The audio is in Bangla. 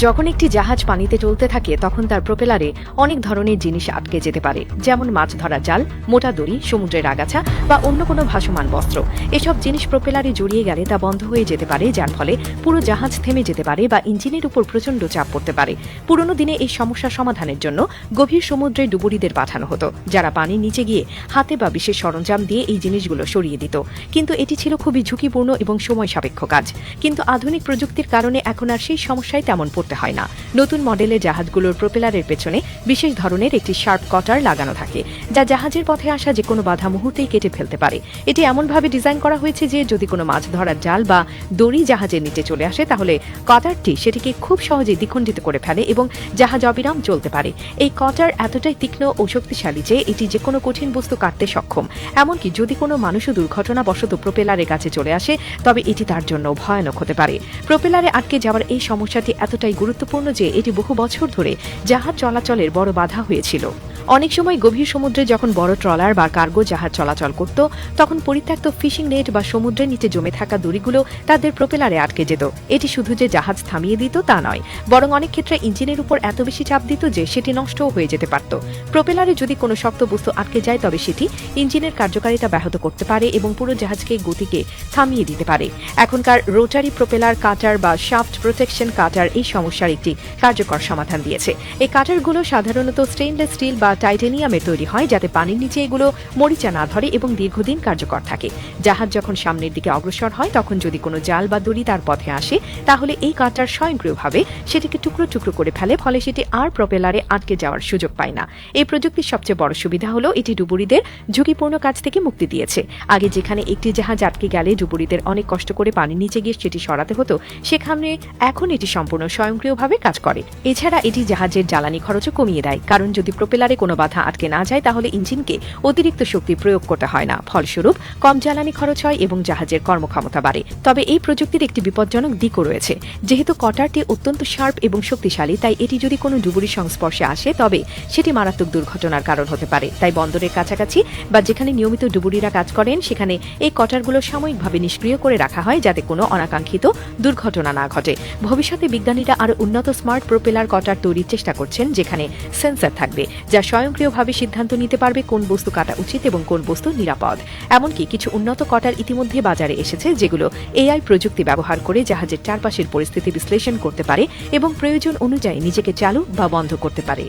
যখন একটি জাহাজ পানিতে চলতে থাকে তখন তার প্রোপেলারে অনেক ধরনের জিনিস আটকে যেতে পারে, যেমন মাছ ধরা জাল, মোটা দড়ি, সমুদ্রের আগাছা বা অন্য কোনো ভাসমান বস্ত্র। এসব জিনিস প্রোপেলারে জড়িয়ে গেলে তা বন্ধ হয়ে যেতে পারে, যার ফলে পুরো জাহাজ থেমে যেতে পারে বা ইঞ্জিনের উপর প্রচণ্ড চাপ পড়তে পারে। পুরনো দিনে এই সমস্যা সমাধানের জন্য গভীর সমুদ্রে ডুবুরিদের পাঠানো হতো, যারা পানির নিচে গিয়ে হাতে বা বিশেষ সরঞ্জাম দিয়ে এই জিনিসগুলো সরিয়ে দিত। কিন্তু এটি ছিল খুবই ঝুঁকিপূর্ণ এবং সময় সাপেক্ষ কাজ। কিন্তু আধুনিক প্রযুক্তির কারণে এখন আর সেই সমস্যায় তেমন পড়তে হয় না। নতুন মডেলের জাহাজগুলোর প্রোপেলারের পেছনে বিশেষ ধরনের একটি শার্প কটার লাগানো থাকে, যা জাহাজের পথে আসা যে কোনো বাধা মুহূর্তেই কেটে ফেলতে পারে। এটি এমনভাবে ডিজাইন করা হয়েছে যে যদি কোনো মাছ ধরার জাল বা দড়ি জাহাজের নিচে চলে আসে, তাহলে কটারটি সেটিকে খুব সহজেই দ্বিখণ্ডিত করে ফেলে এবং জাহাজ অবিরাম চলতে পারে। এই কটার এতটাই তীক্ষ্ণ ও শক্তিশালী যে এটি যে কোনো কঠিন বস্তু কাটতে সক্ষম। এমনকি যদি কোনো মানুষও দুর্ঘটনাবশত প্রোপেলারের কাছে চলে আসে, তবে এটি তার জন্য ভয়ানক হতে পারে। প্রোপেলারে আটকে যাওয়ার এই সমস্যাটি এতটাই গুরুত্বপূর্ণ যে এটি বহু বছর ধরে জাহাজ চলাচলের বড় বাধা হয়েছিল। অনেক সময় গভীর সমুদ্রে যখন বড় ট্রলার বা কার্গো জাহাজ চলাচল করত, তখন পরিত্যক্ত ফিশিং নেট বা সমুদ্রের নিচে জমে থাকা দড়িগুলো তাদের প্রোপেলারে আটকে যেত। এটি শুধু যে জাহাজ থামিয়ে দিত তা নয়, বরং অনেক ক্ষেত্রে ইঞ্জিনের উপর এত বেশি চাপ দিত যে সেটি নষ্টও হয়ে যেতে পারত। প্রোপেলারে যদি কোনো শক্ত বস্তু আটকে যায়, তবে সেটি ইঞ্জিনের কার্যকারিতা ব্যাহত করতে পারে এবং পুরো জাহাজকে গতিকে থামিয়ে দিতে পারে। এখনকার রোটারি প্রোপেলার কাটার বা শাফট প্রোটেকশন কাটার এই সমস্যার একটি কার্যকর সমাধান দিয়েছে। এই কাটারগুলো সাধারণত স্টেইনলেস স্টিল বা টাইটেনিয়ামের তৈরি হয়, যাতে পানির নিচে এগুলো মরিচা না ধরে এবং দীর্ঘদিন কার্যকর থাকে। জাহাজ যখন সামনের দিকে অগ্রসর হয়, তখন যদি কোনো জাল বা দড়ি তার পথে আসে, তাহলে এই কাটার স্বয়ংক্রিয়ভাবে সেটিকে টুকরো টুকরো করে ফেলে, ফলে সেটি আর প্রোপেলারে আটকে যাওয়ার সুযোগ পায় না। এই প্রযুক্তির সবচেয়ে বড় সুবিধা হলো এটি ডুবুরিদের ঝুঁকিপূর্ণ কাজ থেকে মুক্তি দিয়েছে। আগে যেখানে একটি জাহাজ আটকে গেলে ডুবুরিদের অনেক কষ্ট করে পানির নিচে গিয়ে সেটি সরাতে হতো, সেখানে এখন এটি সম্পূর্ণ স্বয়ংক্রিয়ভাবে কাজ করে। এছাড়া এটি জাহাজের জ্বালানি খরচও কমিয়ে দেয়, কারণ যদি প্রোপেলারে কোনো বাধা আটকে না যায়, তাহলে ইঞ্জিনকে অতিরিক্ত শক্তি প্রয়োগ করতে হয় না। ফলস্বরূপ কম জ্বালানি খরচ হয় এবং জাহাজের কর্মক্ষমতা বাড়ে। তবে এই প্রযুক্তির একটি বিপজ্জনক দিকও রয়েছে। যেহেতু কটারটি অত্যন্ত শার্প এবং শক্তিশালী, তাই এটি যদি কোনো ডুবুরির সংস্পর্শে আসে, তবে সেটি মারাত্মক দুর্ঘটনার কারণ হতে পারে। তাই বন্দরের কাছাকাছি বা যেখানে নিয়মিত ডুবুরিরা কাজ করেন, সেখানে এই কটারগুলো সাময়িকভাবে নিষ্ক্রিয় করে রাখা হয়, যাতে কোনো অনাকাঙ্ক্ষিত দুর্ঘটনা না ঘটে। ভবিষ্যতে বিজ্ঞানীরা আরও উন্নত স্মার্ট প্রোপেলার কটার তৈরির চেষ্টা করছেন, যেখানে সেন্সর থাকবে, যা স্বয়ংক্রিয়ভাবে সিদ্ধান্ত নিতে পারবে কোন বস্তু কাটা উচিত এবং কোন বস্তু নিরাপদ। এমনকি কিছু উন্নত কটার ইতিমধ্যে বাজারে এসেছে, যেগুলো এআই প্রযুক্তি ব্যবহার করে জাহাজের চারপাশের পরিস্থিতি বিশ্লেষণ করতে পারে এবং প্রয়োজন অনুযায়ী নিজেকে চালু বা বন্ধ করতে পারে।